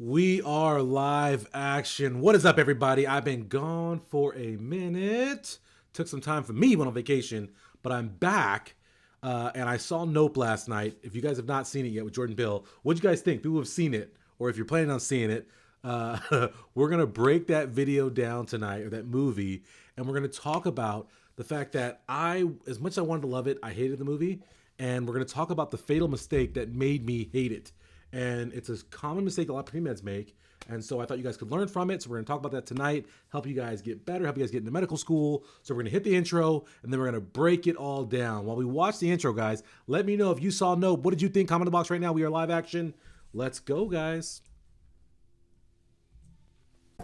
We are live action. What is up, everybody? I've been gone for a minute. Took some time for me, went on vacation, but I'm back. And I saw Nope last night. If you guys have not seen it yet with Jordan Peele, what'd you guys think? People have seen it, or if you're planning on seeing it, we're gonna break that video down tonight, or that movie, and we're gonna talk about the fact that as much as I wanted to love it, I hated the movie, and we're gonna talk about the fatal mistake that made me hate it. And it's a common mistake a lot of pre-meds make. And so I thought you guys could learn from it. So we're going to talk about that tonight, help you guys get better, help you guys get into medical school. So we're going to hit the intro, and then we're going to break it all down. While we watch the intro, guys, let me know if you saw Nope. What did you think? Comment in the box right now. We are live action. Let's go, guys.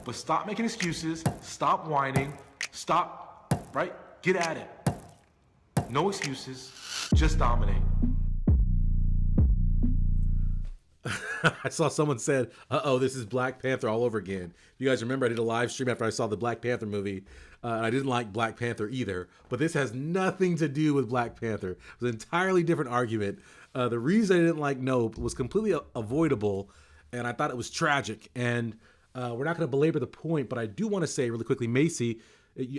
But stop making excuses. Stop whining. Stop, right? Get at it. No excuses. Just dominate. I saw someone said, uh-oh, this is Black Panther all over again. You guys remember I did a live stream after I saw the Black Panther movie. I didn't like Black Panther either, but this has nothing to do with Black Panther. It was an entirely different argument. The reason I didn't like Nope was completely avoidable, and I thought it was tragic. And we're not going to belabor the point, but I do want to say really quickly, Macy,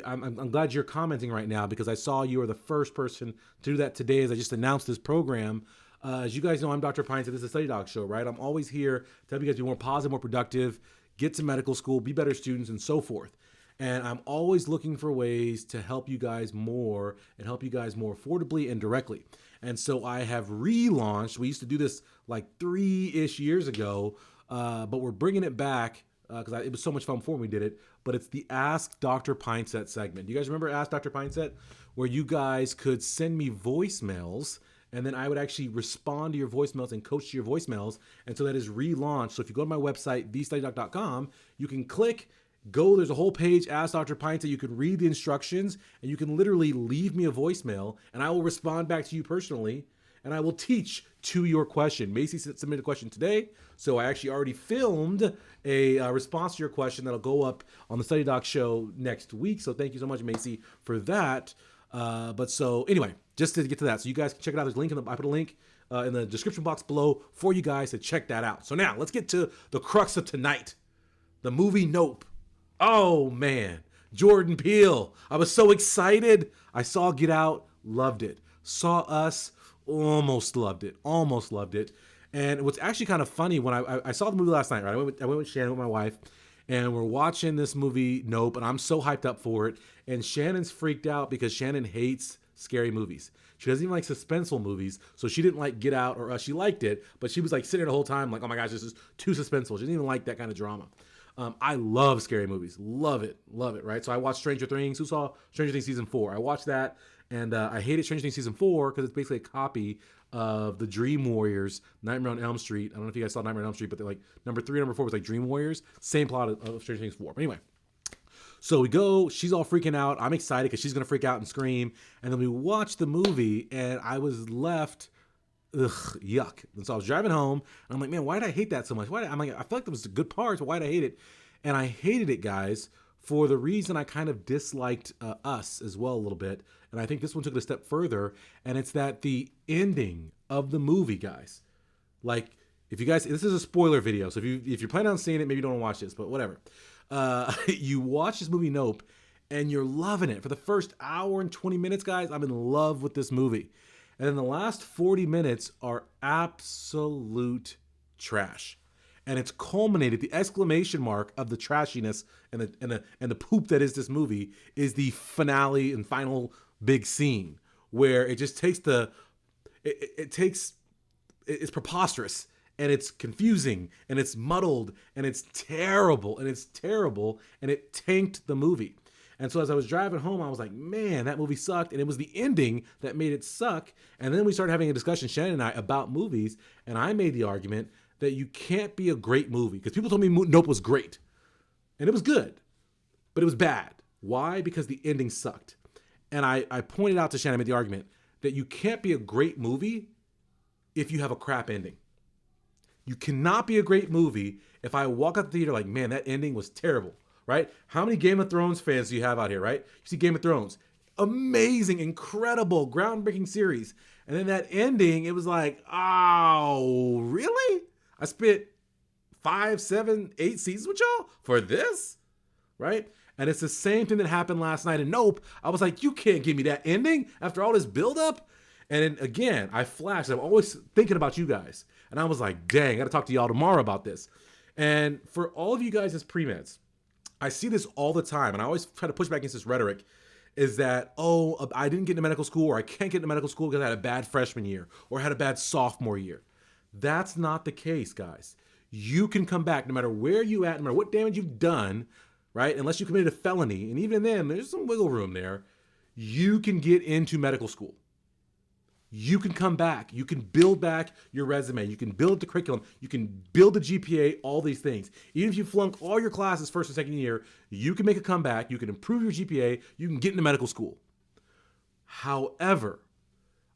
I'm glad you're commenting right now, because I saw you were the first person to do that today as I just announced this program. As you guys know, I'm Dr. Pinesett. This is a Study Dog show, right? I'm always here to help you guys be more positive, more productive, get to medical school, be better students, and so forth. And I'm always looking for ways to help you guys more and help you guys more affordably and directly. And so I have relaunched. We used to do this like 3-ish years ago, but we're bringing it back because it was so much fun before we did it. But it's the Ask Dr. Pinesett segment. Do you guys remember Ask Dr. Pinesett? Where you guys could send me voicemails, and then I would actually respond to your voicemails and coach to your voicemails. And so that is relaunched. So if you go to my website, thestudydoc.com, you can there's a whole page, Ask Dr. Pinesett. You can read the instructions, and you can literally leave me a voicemail, and I will respond back to you personally, and I will teach to your question. Macy submitted a question today, so I actually already filmed a response to your question that'll go up on the Study Doc show next week. So thank you so much, Macy, for that. Anyway, just to get to that, so you guys can check it out. There's a link I put a link in the description box below for you guys to check that out. So now let's get to the crux of tonight, the movie Nope. Oh man, Jordan Peele. I was so excited. I saw Get Out, loved it. Saw Us, almost loved it. And what's actually kind of funny, when I saw the movie last night, right? I went with Shannon, with my wife, and we're watching this movie Nope, and I'm so hyped up for it. And Shannon's freaked out because Shannon hates scary movies. She doesn't even like suspenseful movies, so she didn't like Get Out or Us. She liked it, but she was like sitting there the whole time like, oh my gosh, this is too suspenseful. She didn't even like that kind of drama. I love scary movies. Love it, right? So I watched Stranger Things. Who saw Stranger Things Season 4? I watched that, and I hated Stranger Things Season 4 because it's basically a copy of the Dream Warriors, Nightmare on Elm Street. I don't know if you guys saw Nightmare on Elm Street, but they're like number 3 and number 4 was like Dream Warriors. Same plot of Stranger Things 4. But anyway, so we go, she's all freaking out. I'm excited because she's going to freak out and scream. And then we watch the movie, and I was left, yuck. And so I was driving home, and I'm like, man, why did I hate that so much? I feel like there was good parts, but why did I hate it? And I hated it, guys, for the reason I kind of disliked Us as well a little bit. And I think this one took it a step further, and it's that the ending of the movie, guys, like, if you guys, this is a spoiler video, so if you're planning on seeing it, maybe you don't watch this, but whatever. You watch this movie Nope, and you're loving it. For the first hour and 20 minutes, guys, I'm in love with this movie. And then the last 40 minutes are absolute trash. And it's culminated, the exclamation mark of the trashiness and the poop that is this movie is the finale and final big scene, where it just takes it's preposterous, and it's confusing, and it's muddled, and it's terrible, and it tanked the movie. And so as I was driving home, I was like, man, that movie sucked. And it was the ending that made it suck. And then we started having a discussion, Shannon and I, about movies. And I made the argument that you can't be a great movie, because people told me Nope was great. And it was good, but it was bad. Why? Because the ending sucked. And I pointed out to Shannon, I made the argument that you can't be a great movie if you have a crap ending. You cannot be a great movie if I walk out the theater like, man, that ending was terrible, right? How many Game of Thrones fans do you have out here, right? You see Game of Thrones, amazing, incredible, groundbreaking series. And then that ending, it was like, oh, really? I spent 5, 7, 8 seasons with y'all for this, right? And it's the same thing that happened last night in Nope. I was like, you can't give me that ending after all this buildup. And then again, I flashed. I'm always thinking about you guys. And I was like, dang, I got to talk to y'all tomorrow about this. And for all of you guys as pre-meds, I see this all the time. And I always try to push back against this rhetoric is that, oh, I didn't get into medical school, or I can't get into medical school because I had a bad freshman year or had a bad sophomore year. That's not the case, guys. You can come back no matter where you at, no matter what damage you've done, right? Unless you committed a felony. And even then, there's some wiggle room there. You can get into medical school. You can come back. You can build back your resume. You can build the curriculum. You can build the GPA, all these things. Even if you flunk all your classes first and second year, you can make a comeback. You can improve your GPA. You can get into medical school. However,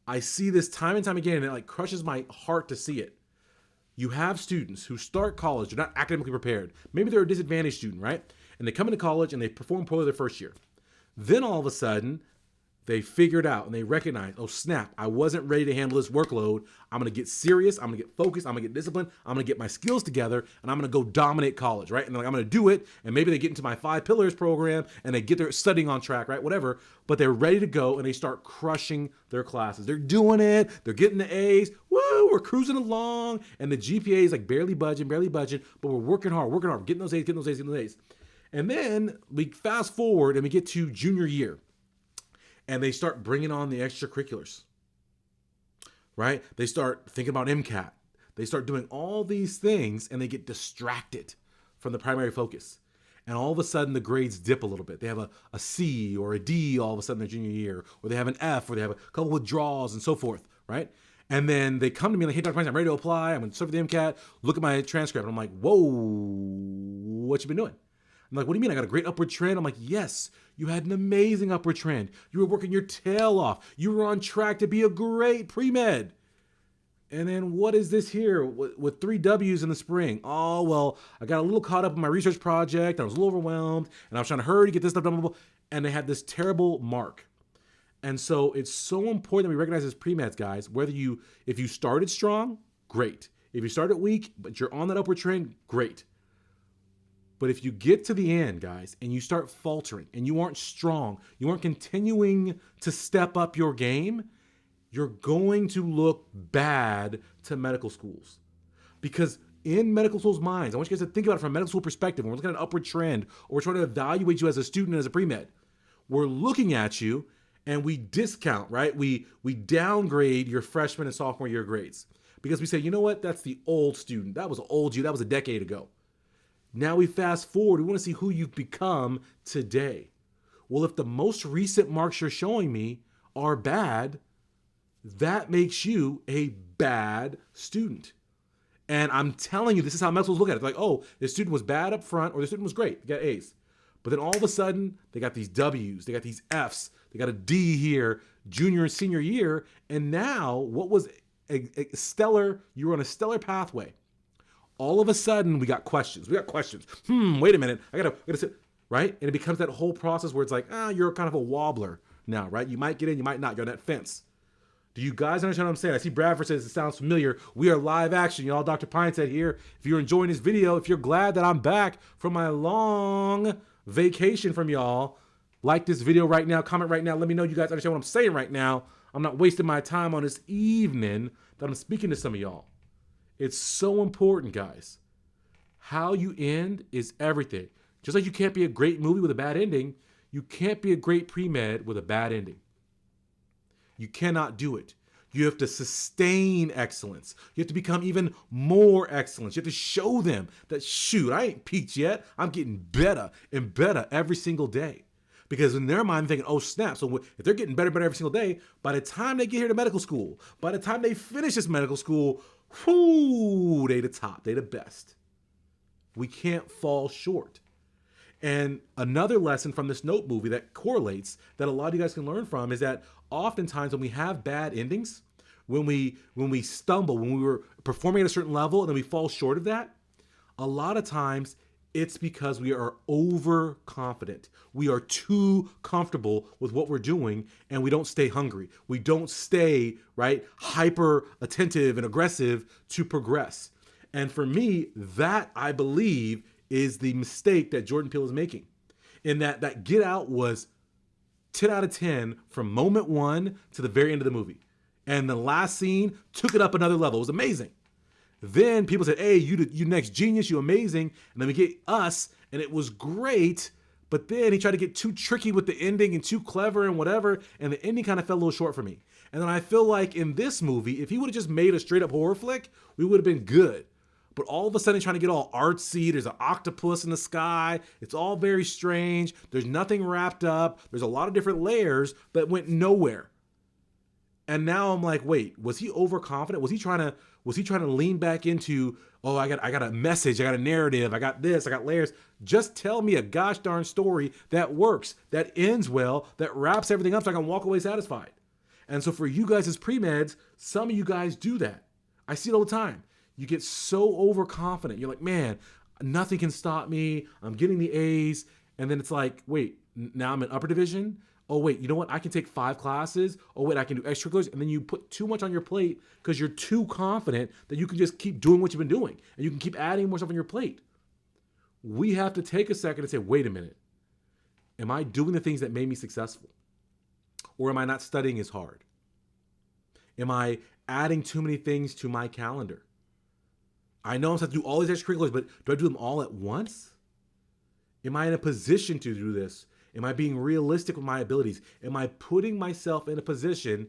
I see this time and time again, and it like crushes my heart to see it. You have students who start college, they're not academically prepared. Maybe they're a disadvantaged student, right? And they come into college and they perform poorly their first year. Then all of a sudden, they figure it out and they recognize, oh snap, I wasn't ready to handle this workload. I'm going to get serious. I'm going to get focused. I'm going to get disciplined. I'm going to get my skills together and I'm going to go dominate college, right? And they're like, I'm going to do it. And maybe they get into my 5 pillars program and they get their studying on track, right? Whatever. But they're ready to go and they start crushing their classes. They're doing it. They're getting the A's. Woo, we're cruising along. And the GPA is like barely budging, but we're working hard, getting those A's. And then we fast forward and we get to junior year. And they start bringing on the extracurriculars, right? They start thinking about MCAT. They start doing all these things and they get distracted from the primary focus. And all of a sudden the grades dip a little bit. They have a C or a D all of a sudden their junior year, or they have an F, or they have a couple withdrawals and so forth, right? And then they come to me like, hey, Dr. Pinesett, I'm ready to apply. I'm going to serve for the MCAT. Look at my transcript. And I'm like, whoa, what you been doing? I'm like, what do you mean? I got a great upward trend? I'm like, yes, you had an amazing upward trend. You were working your tail off. You were on track to be a great pre-med. And then what is this here with 3 W's in the spring? Oh, well, I got a little caught up in my research project. I was a little overwhelmed and I was trying to hurry to get this stuff done. And they had this terrible mark. And so it's so important that we recognize as pre-meds, guys, if you started strong, great. If you started weak, but you're on that upward trend, great. But if you get to the end, guys, and you start faltering and you aren't strong, you aren't continuing to step up your game, you're going to look bad to medical schools. Because in medical schools' minds, I want you guys to think about it from a medical school perspective. When we're looking at an upward trend, or we're trying to evaluate you as a student and as a pre-med, we're looking at you and we discount, right? We downgrade your freshman and sophomore year grades. Because we say, you know what? That's the old student. That was old you. That was a decade ago. Now we fast forward, we want to see who you've become today. Well, if the most recent marks you're showing me are bad, that makes you a bad student. And I'm telling you, this is how medical schools look at it. They're like, oh, this student was bad up front, or the student was great, they got A's. But then all of a sudden, they got these W's, they got these F's, they got a D here, junior and senior year, and now what was a stellar, you were on a stellar pathway. All of a sudden, we got questions. Wait a minute. I gotta sit, right? And it becomes that whole process where it's like, you're kind of a wobbler now, right? You might get in, you might not. You're on that fence. Do you guys understand what I'm saying? I see Bradford says it sounds familiar. We are live action, y'all. Dr. Pinesett here. If you're enjoying this video, if you're glad that I'm back from my long vacation from y'all, like this video right now, comment right now. Let me know you guys understand what I'm saying right now. I'm not wasting my time on this evening that I'm speaking to some of y'all. It's so important, guys. How you end is everything. Just like you can't be a great movie with a bad ending, you can't be a great pre-med with a bad ending. You cannot do it. You have to sustain excellence. You have to become even more excellent. You have to show them that, shoot, I ain't peaked yet. I'm getting better and better every single day. Because in their mind, they're thinking, oh, snap. So if they're getting better and better every single day, by the time they get here to medical school, by the time they finish this medical school, whoo, they the top, they the best. We can't fall short. And another lesson from this Nope movie that correlates, that a lot of you guys can learn from, is that oftentimes when we have bad endings, when we stumble, when we were performing at a certain level and then we fall short of that, a lot of times it's because we are overconfident. We are too comfortable with what we're doing and we don't stay hungry. We don't stay, right, hyper attentive and aggressive to progress. And for me, that I believe is the mistake that Jordan Peele is making. In that Get Out was 10 out of 10 from moment one to the very end of the movie. And the last scene took it up another level. It was amazing. Then people said, hey, you next genius, you amazing. And then we get Us, and it was great. But then he tried to get too tricky with the ending and too clever and whatever. And the ending kind of fell a little short for me. And then I feel like in this movie, if he would have just made a straight up horror flick, we would have been good. But all of a sudden trying to get all artsy, there's an octopus in the sky, it's all very strange, there's nothing wrapped up, there's a lot of different layers that went nowhere. And now I'm like, wait, was he overconfident? Was he trying to lean back into, oh, I got a message, I got a narrative, I got this, I got layers. Just tell me a gosh darn story that works, that ends well, that wraps everything up so I can walk away satisfied. And so for you guys as pre-meds, some of you guys do that. I see it all the time. You get so overconfident. You're like, man, nothing can stop me. I'm getting the A's. And then it's like, wait, now I'm in upper division. Oh, wait, you know what? I can take 5 classes. Oh, wait, I can do extracurriculars. And then you put too much on your plate because you're too confident that you can just keep doing what you've been doing. And you can keep adding more stuff on your plate. We have to take a second and say, wait a minute. Am I doing the things that made me successful? Or am I not studying as hard? Am I adding too many things to my calendar? I know I'm supposed to do all these extracurriculars, but do I do them all at once? Am I in a position to do this? Am I being realistic with my abilities? Am I putting myself in a position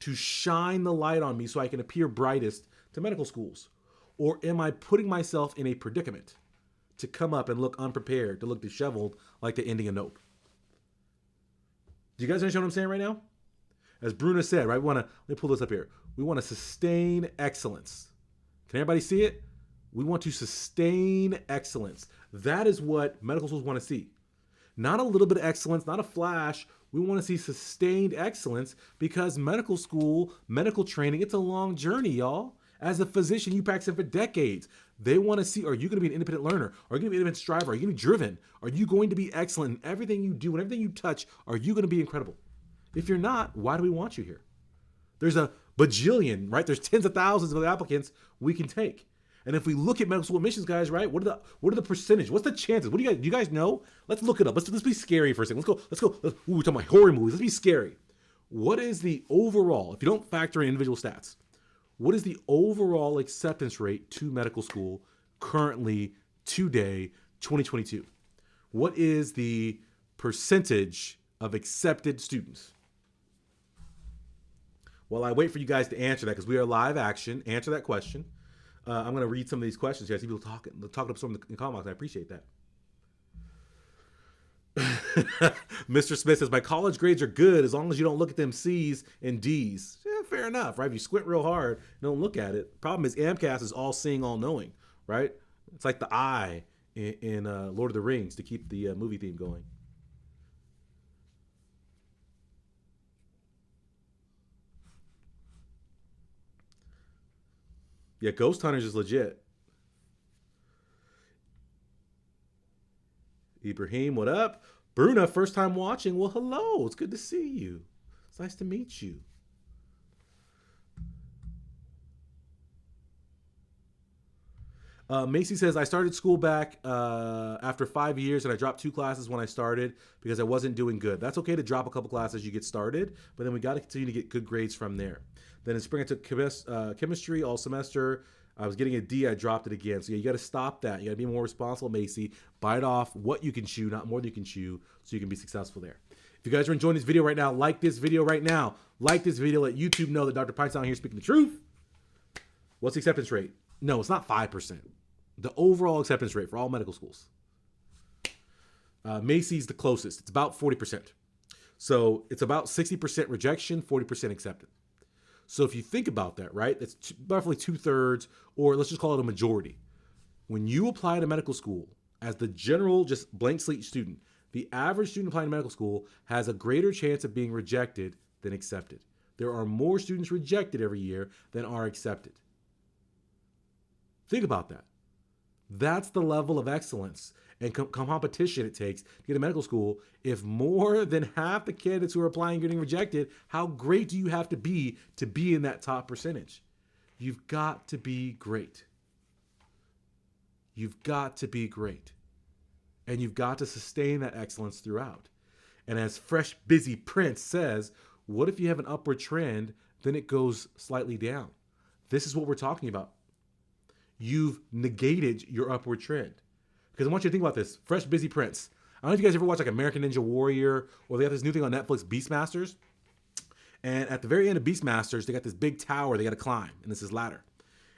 to shine the light on me so I can appear brightest to medical schools? Or am I putting myself in a predicament to come up and look unprepared, to look disheveled like the ending of Nope? Do you guys understand what I'm saying right now? As Bruna said, right? Let me pull this up here. We want to sustain excellence. Can everybody see it? We want to sustain excellence. That is what medical schools want to see. Not a little bit of excellence, not a flash. We want to see sustained excellence because medical school, medical training, it's a long journey, y'all. As a physician, you practice it for decades. They want to see, are you going to be an independent learner? Are you going to be an independent striver? Are you going to be driven? Are you going to be excellent in everything you do and everything you touch? Are you going to be incredible? If you're not, why do we want you here? There's a bajillion, right? There's tens of thousands of applicants we can take. And if we look at medical school admissions, guys, right? What are the percentage? What's the chances? Do you guys know? Let's look it up. Let's be scary for a second. Let's go. Ooh, we're talking about horror movies. Let's be scary. What is the overall, if you don't factor in individual stats, what is the overall acceptance rate to medical school currently today, 2022? What is the percentage of accepted students? While I wait for you guys to answer that, because we are live action, answer that question. I'm going to read some of these questions here. I see people talking up some in the comments. I appreciate that. Mr. Smith says, my college grades are good as long as you don't look at them C's and D's. Yeah, fair enough, right? If you squint real hard and don't look at it. Problem is MCAT is all seeing, all knowing, right? It's like the eye in Lord of the Rings to keep the movie theme going. Yeah, Ghost Hunters is legit. Ibrahim, what up? Bruna, first time watching. Well, hello. It's good to see you. It's nice to meet you. Macy says, I started school back after 5 years and I dropped 2 classes when I started because I wasn't doing good. That's okay to drop a couple classes, you get started, but then we got to continue to get good grades from there. Then in spring I took chemistry all semester. I was getting a D, I dropped it again. So yeah, you got to stop that. You got to be more responsible, Macy. Bite off what you can chew, not more than you can chew, so you can be successful there. If you guys are enjoying this video right now, like this video right now. Like this video, let YouTube know that Dr. Pinesett out here speaking the truth. What's the acceptance rate? No, it's not 5%. The overall acceptance rate for all medical schools. Macy's the closest. It's about 40%. So it's about 60% rejection, 40% acceptance. So if you think about that, right, that's roughly 2/3, or let's just call it a majority. When you apply to medical school as the general, just blank slate student, the average student applying to medical school has a greater chance of being rejected than accepted. There are more students rejected every year than are accepted. Think about that. That's the level of excellence and competition it takes to get to medical school. If more than half the candidates who are applying are getting rejected, how great do you have to be in that top percentage? You've got to be great. You've got to be great. And you've got to sustain that excellence throughout. And as Fresh Busy Prince says, what if you have an upward trend, then it goes slightly down? This is what we're talking about. You've negated your upward trend. Because I want you to think about this. Fresh Busy Prince. I don't know if you guys ever watch like American Ninja Warrior, or they have this new thing on Netflix, Beastmasters. And at the very end of Beastmasters, they got this big tower they got to climb, and this is ladder.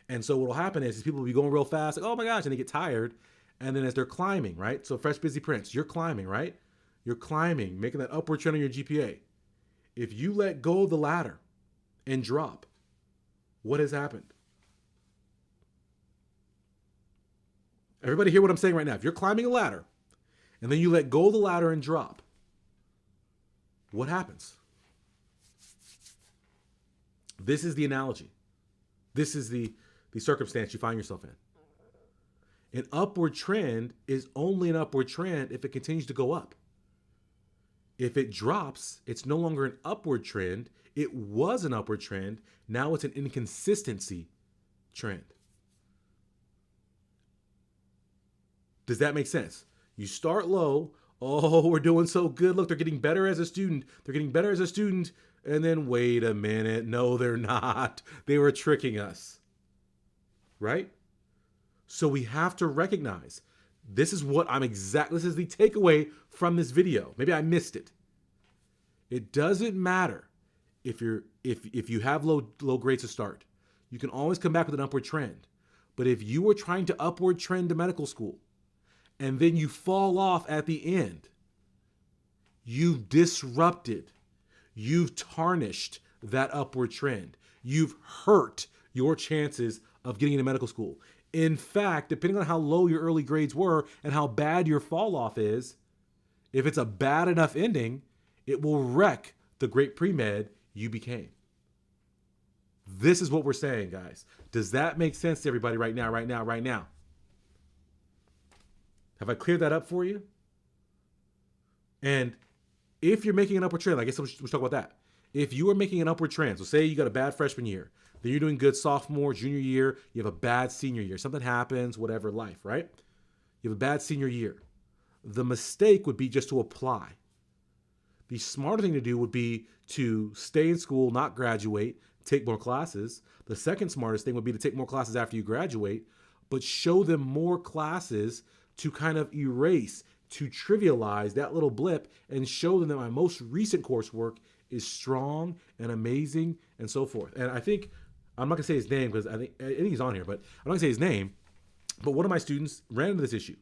And so what will happen is people will be going real fast, like, oh my gosh, and they get tired. And then as they're climbing, right? So Fresh Busy Prince, you're climbing, right? You're climbing, making that upward trend on your GPA. If you let go of the ladder and drop, what has happened? Everybody hear what I'm saying right now. If you're climbing a ladder and then you let go of the ladder and drop, what happens? This is the analogy. This is the circumstance you find yourself in. An upward trend is only an upward trend if it continues to go up. If it drops, it's no longer an upward trend. It was an upward trend. Now it's an inconsistency trend. Does that make sense? You start low. Oh, we're doing so good. Look, they're getting better as a student. They're getting better as a student. And then wait a minute. No, they're not. They were tricking us. Right? So we have to recognize this is what this is the takeaway from this video. Maybe I missed it. It doesn't matter if you have low grades to start. You can always come back with an upward trend. But if you were trying to upward trend to medical school and then you fall off at the end, you've disrupted, you've tarnished that upward trend. You've hurt your chances of getting into medical school. In fact, depending on how low your early grades were and how bad your fall off is, if it's a bad enough ending, it will wreck the great pre-med you became. This is what we're saying, guys. Does that make sense to everybody right now? Have I cleared that up for you? And if you're making an upward trend, I guess we'll talk about that. If you are making an upward trend, so say you got a bad freshman year, then you're doing good sophomore, junior year, you have a bad senior year. Something happens, whatever, life, right? You have a bad senior year. The mistake would be just to apply. The smarter thing to do would be to stay in school, not graduate, take more classes. The second smartest thing would be to take more classes after you graduate, but show them more classes to kind of erase, to trivialize that little blip and show them that my most recent coursework is strong and amazing and so forth. And I think, I'm not gonna say his name because I think he's on here, but I'm not gonna say his name. But one of my students ran into this issue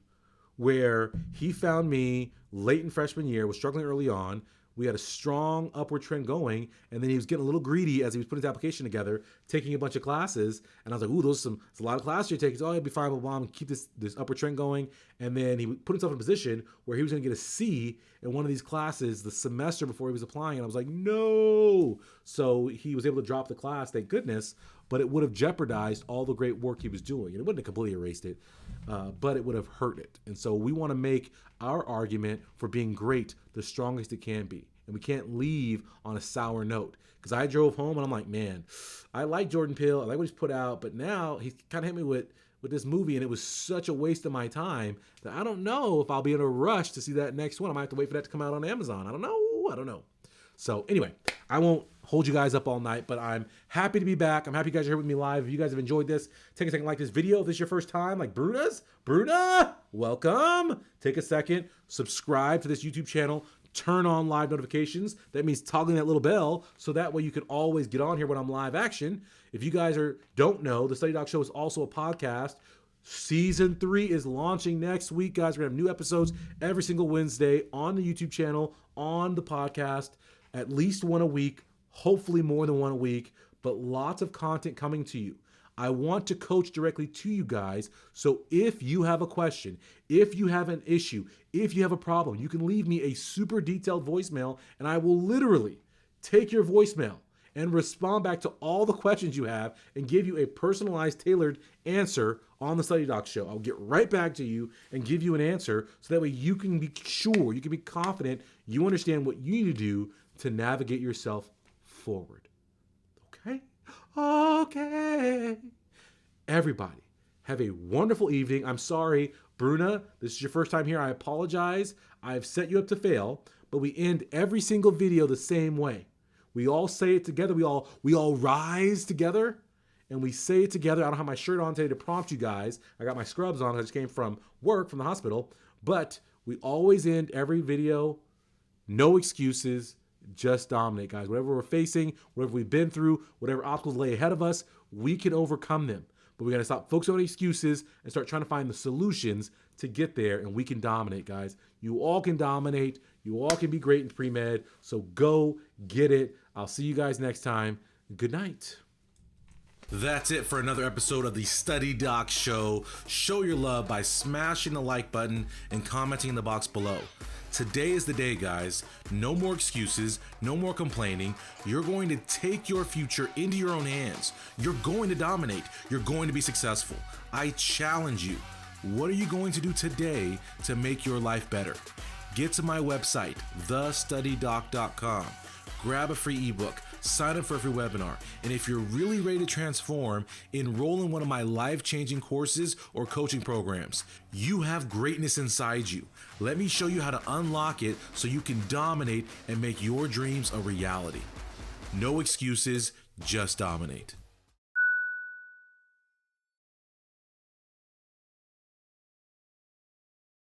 where he found me late in freshman year, was struggling early on. We had a strong upward trend going, and then he was getting a little greedy as he was putting his application together, taking a bunch of classes. And I was like, ooh, it's a lot of classes you're taking. He's, oh, you'll be fine, blah, blah, blah, keep this upward trend going. And then he put himself in a position where he was going to get a C in one of these classes the semester before he was applying. And I was like, no. So he was able to drop the class, thank goodness, but it would have jeopardized all the great work he was doing. And it wouldn't have completely erased it, but it would have hurt it. And so we want to make our argument for being great the strongest it can be. And we can't leave on a sour note. Because I drove home and I'm like, man, I like Jordan Peele. I like what he's put out. But now he's kind of hit me with this movie. And it was such a waste of my time that I don't know if I'll be in a rush to see that next one. I might have to wait for that to come out on Amazon. I don't know. So anyway, I won't hold you guys up all night, but I'm happy to be back. I'm happy you guys are here with me live. If you guys have enjoyed this, take a second, like this video. If this is your first time, like Bruda, welcome. Take a second, subscribe to this YouTube channel. Turn on live notifications. That means toggling that little bell so that way you can always get on here when I'm live action. If you guys don't know, the Study Doc Show is also a podcast. Season 3 is launching next week, guys. We're going to have new episodes every single Wednesday on the YouTube channel, on the podcast, at least one a week, hopefully more than one a week, but lots of content coming to you. I want to coach directly to you guys. So if you have a question, if you have an issue, if you have a problem, you can leave me a super detailed voicemail and I will literally take your voicemail and respond back to all the questions you have and give you a personalized, tailored answer on the Study Doc Show. I'll get right back to you and give you an answer so that way you can be sure, you can be confident, you understand what you need to do to navigate yourself forward. Okay? Okay. Everybody, Have a wonderful evening. I'm sorry, Bruna, this is your first time here. I apologize. I've set you up to fail, but we end every single video the same way. We all say it together. We all rise together, and we say it together. I don't have my shirt on today to prompt you guys. I got my scrubs on. I just came from work, from the hospital. But we always end every video, no excuses, just dominate, guys. Whatever we're facing, whatever we've been through, whatever obstacles lay ahead of us, we can overcome them. But we got to stop focusing on excuses and start trying to find the solutions to get there, and we can dominate, guys. You all can dominate. You all can be great in pre-med. So go get it. I'll see you guys next time. Good night. That's it for another episode of the Study Doc Show. Show your love by smashing the like button and commenting in the box below. Today is the day, guys. No more excuses, no more complaining. You're going to take your future into your own hands. You're going to dominate. You're going to be successful. I challenge you. What are you going to do today to make your life better? Get to my website, thestudydoc.com. Grab a free ebook. Sign up for a free webinar. And if you're really ready to transform, enroll in one of my life-changing courses or coaching programs. You have greatness inside you. Let me show you how to unlock it so you can dominate and make your dreams a reality. No excuses, just dominate.